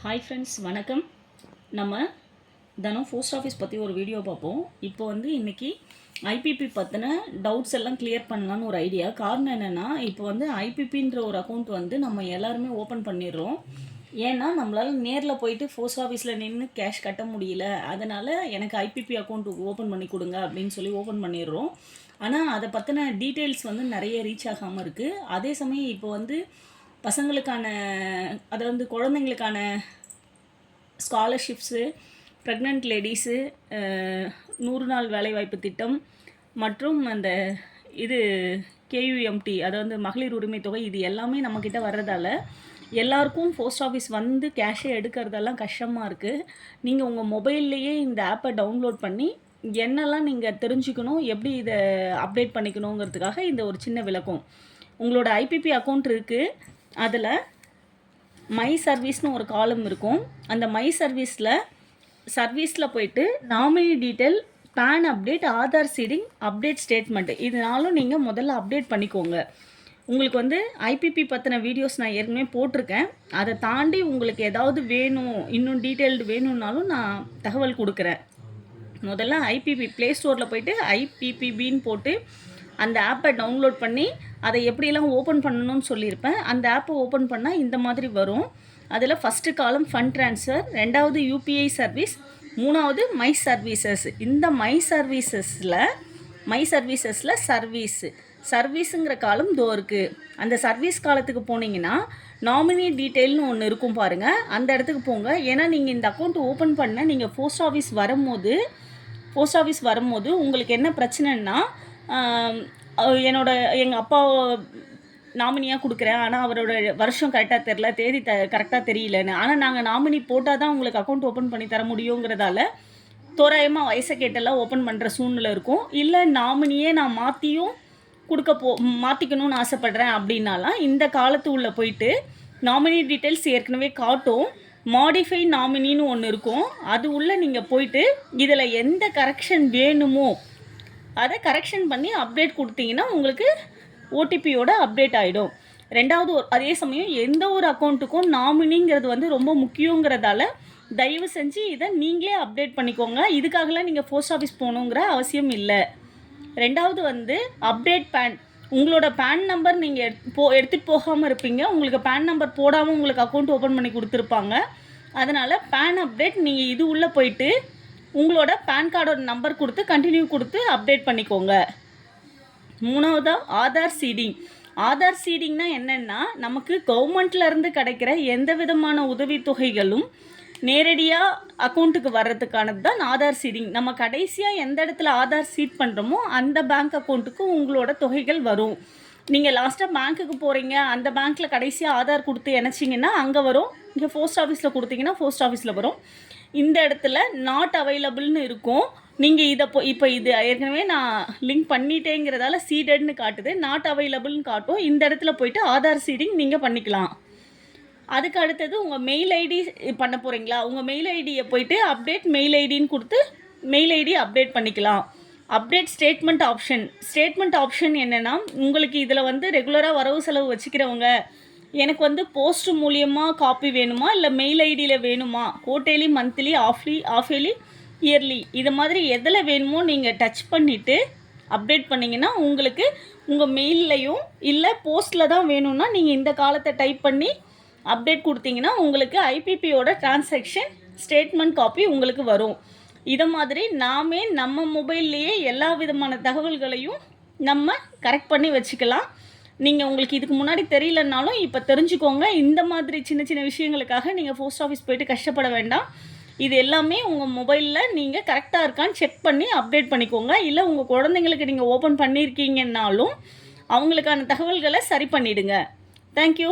Hi friends, வணக்கம். நம்ம தினம் போஸ்ட் ஆஃபீஸ் பற்றி ஒரு வீடியோ பார்ப்போம். இப்போ இன்றைக்கி ஐபிபி பற்றின டவுட்ஸ் எல்லாம் கிளியர் பண்ணலான்னு ஒரு ஐடியா. காரணம் என்னென்னா, இப்போ ஐபிபின்ற ஒரு அக்கௌண்ட் நம்ம எல்லாருமே ஓப்பன் பண்ணிடுறோம். ஏன்னா நம்மளால் நேரில் போயிட்டு போஸ்ட் ஆஃபீஸில் நின்று கேஷ் கட்ட முடியல. அதனால் எனக்கு ஐபிபி அக்கௌண்ட் ஓப்பன் பண்ணி கொடுங்க அப்படின்னு சொல்லி ஓப்பன் பண்ணிடுறோம். ஆனால் அதை பற்றின டீட்டெயில்ஸ் நிறைய ரீச் ஆகாமல் இருக்குது. அதே சமயம் இப்போ பசங்களுக்கான அதாவது குழந்தைங்களுக்கான ஸ்காலர்ஷிப்ஸு, ப்ரெக்னென்ட் லேடிஸு, 100 நாள் வேலைவாய்ப்பு திட்டம் மற்றும் அந்த கேயுஎம்டி அதாவது மகளிர் உரிமை தொகை, இது எல்லாமே நம்மக்கிட்ட வர்றதால எல்லாருக்கும் போஸ்ட் ஆஃபீஸ் கேஷை எடுக்கிறதெல்லாம் கஷ்டமாக இருக்குது. நீங்கள் உங்கள் மொபைல்லையே இந்த ஆப்பை டவுன்லோட் பண்ணி என்னெல்லாம் நீங்கள் தெரிஞ்சுக்கணும், எப்படி இதை அப்டேட் பண்ணிக்கணுங்கிறதுக்காக இந்த ஒரு சின்ன விளக்கம். உங்களோட ஐபிபி அக்கௌண்ட் இருக்குது, அதில் மை சர்வீஸ்னு ஒரு காலம் இருக்கும். அந்த மை சர்வீஸில் போயிட்டு nominee detail, PAN update, Aadhaar seeding, update statement, இதனாலும் நீங்கள் முதல்ல அப்டேட் பண்ணிக்கோங்க. உங்களுக்கு ஐபிபி பற்றின வீடியோஸ் நான் ஏற்கனவே போட்டிருக்கேன். அதை தாண்டி உங்களுக்கு ஏதாவது வேணும், இன்னும் டீட்டெயில்டு வேணும்னாலும் நான் தகவல் கொடுக்குறேன். முதல்ல ஐபிபி ப்ளே ஸ்டோரில் போயிட்டு ஐபிபிபின்னு போட்டு அந்த ஆப்பை டவுன்லோட் பண்ணி அதை எப்படியெல்லாம் ஓப்பன் பண்ணணும்னு சொல்லியிருப்பேன். அந்த ஆப்பை ஓப்பன் பண்ணால் இந்த மாதிரி வரும். அதில் ஃபஸ்ட்டு காலம் ஃபண்ட் ட்ரான்ஸ்ஃபர், ரெண்டாவது யூபிஐ சர்வீஸ், மூணாவது மை சர்வீசஸ். இந்த மை சர்வீசஸில் சர்வீஸுங்கிற காலம் தோ இருக்குது. அந்த சர்வீஸ் காலத்துக்கு போனீங்கன்னா நாமினி டீட்டெயில்னு ஒன்று இருக்கும் பாருங்கள், அந்த இடத்துக்கு போங்க. ஏன்னா நீங்கள் இந்த அக்கௌண்ட் ஓப்பன் பண்ண நீங்கள் போஸ்ட் ஆஃபீஸ் வரும்போது உங்களுக்கு என்ன பிரச்சனைன்னா, எங்கள் அப்பா நாமினியாக கொடுக்குறேன், ஆனால் அவரோட வருஷம் கரெக்டாக தெரில, தேதி கரெக்டாக தெரியலன்னு. ஆனால் நாங்கள் நாமினி போட்டால் தான் உங்களுக்கு அக்கௌண்ட் ஓப்பன் பண்ணி தர முடியுங்கிறதால தோராயமாக வயசை கேட்டெல்லாம் ஓப்பன் பண்ணுற சூழ்நிலை இருக்கும். இல்லை நாமினியே நான் மாற்றிக்கணும்னு ஆசைப்பட்றேன் அப்படின்னாலாம் இந்த காலத்து உள்ளே போயிட்டு நாமினி டீட்டெயில்ஸ் ஏற்கனவே காட்டும். மாடிஃபை நாமினின்னு ஒன்று இருக்கும், அது உள்ளே நீங்கள் போயிட்டு இதில் எந்த கரெக்ஷன் வேணுமோ அதை கரெக்ஷன் பண்ணி அப்டேட் கொடுத்தீங்கன்னா உங்களுக்கு ஓடிபியோட அப்டேட் ஆகிடும். ரெண்டாவது, அதே சமயம் எந்த ஒரு அக்கௌண்ட்டுக்கும் நாமினிங்கிறது ரொம்ப முக்கியங்கிறதால தயவு செஞ்சு இதை நீங்களே அப்டேட் பண்ணிக்கோங்க. இதுக்காகலாம் நீங்கள் போஸ்ட் ஆஃபீஸ் போகணுங்கிற அவசியம் இல்லை. ரெண்டாவது அப்டேட் பேன். உங்களோட பேன் நம்பர் நீங்கள் எடுத்துகிட்டு போகாமல் இருப்பீங்க. உங்களுக்கு பேன் நம்பர் போடாமல் உங்களுக்கு அக்கௌண்ட் ஓப்பன் பண்ணி கொடுத்துருப்பாங்க. அதனால் பேன் அப்டேட் நீங்கள் இது உள்ளே போயிட்டு உங்களோட பேன் கார்டோட நம்பர் கொடுத்து கண்டினியூ கொடுத்து அப்டேட் பண்ணிக்கோங்க. மூணாவதாக ஆதார் சீடிங்னா என்னென்னா, நமக்கு கவர்மெண்ட்லேருந்து கிடைக்கிற எந்த விதமான உதவித்தொகைகளும் நேரடியாக அக்கௌண்ட்டுக்கு வர்றதுக்கானது தான் ஆதார் சீடிங். நம்ம கடைசியாக எந்த இடத்துல ஆதார் சீட் பண்ணுறோமோ அந்த பேங்க் அக்கௌண்ட்டுக்கு உங்களோட தொகைகள் வரும். நீங்கள் லாஸ்ட்டாக பேங்க்குக்கு போகிறீங்க, அந்த பேங்க்கில் கடைசியாக ஆதார் கொடுத்து இணைச்சிங்கன்னா அங்கே வரும். இங்கே போஸ்ட் ஆஃபீஸில் கொடுத்தீங்கன்னா போஸ்ட் ஆஃபீஸில் வரும். இந்த இடத்துல நாட் அவைலபிள்னு இருக்கும். நீங்கள் இப்போ இது ஏற்கனவே நான் லிங்க் பண்ணிட்டேங்கிறதால சீடட்னு காட்டுது, நாட் அவைலபிள்னு காட்டும். இந்த இடத்துல போயிட்டு ஆதார் சீடிங் நீங்கள் பண்ணிக்கலாம். அதுக்கு அடுத்தது உங்கள் மெயில் ஐடி பண்ண போகிறீங்களா, உங்கள் மெயில் ஐடியை போயிட்டு அப்டேட் மெயில் ஐடின்னு கொடுத்து மெயில் ஐடி அப்டேட் பண்ணிக்கலாம். அப்டேட் ஸ்டேட்மெண்ட் ஆப்ஷன் என்னென்னா, உங்களுக்கு இதில் ரெகுலராக வரவு செலவு வச்சுக்கிறவங்க, எனக்கு போஸ்ட் மூலியமாக காப்பி வேணுமா இல்லை மெயில் ஐடியில் வேணுமா, குவார்ட்டர்லி, மந்த்லி, ஆஃப்லி, இயர்லி, இது மாதிரி எதில் வேணுமோ நீங்கள் டச் பண்ணிவிட்டு அப்டேட் பண்ணிங்கன்னா உங்களுக்கு உங்கள் மெயில்லையும், இல்லை போஸ்ட்டில் தான் வேணும்னா நீங்கள் இந்த காலத்தை டைப் பண்ணி அப்டேட் கொடுத்தீங்கன்னா உங்களுக்கு ஐபிபியோட டிரான்சாக்ஷன் ஸ்டேட்மெண்ட் காப்பி உங்களுக்கு வரும். இதை மாதிரி நம்ம மொபைல்லையே எல்லா விதமான தகவல்களையும் நம்ம கரெக்ட் பண்ணி வச்சுக்கலாம். நீங்கள் உங்களுக்கு இதுக்கு முன்னாடி தெரியலனாலும் இப்போ தெரிஞ்சுக்கோங்க. இந்த மாதிரி சின்ன சின்ன விஷயங்களுக்காக நீங்கள் போஸ்ட் ஆஃபீஸ் போயிட்டு கஷ்டப்பட வேண்டாம். இது எல்லாமே உங்கள் மொபைலில் நீங்கள் கரெக்டாக இருக்கான்னு செக் பண்ணி அப்டேட் பண்ணிக்கோங்க. இல்லை உங்கள் குழந்தைங்களுக்கு நீங்கள் ஓப்பன் பண்ணியிருக்கீங்கன்னாலும் அவங்களுக்கான தகவல்களை சரி பண்ணிவிடுங்க. தேங்க்யூ.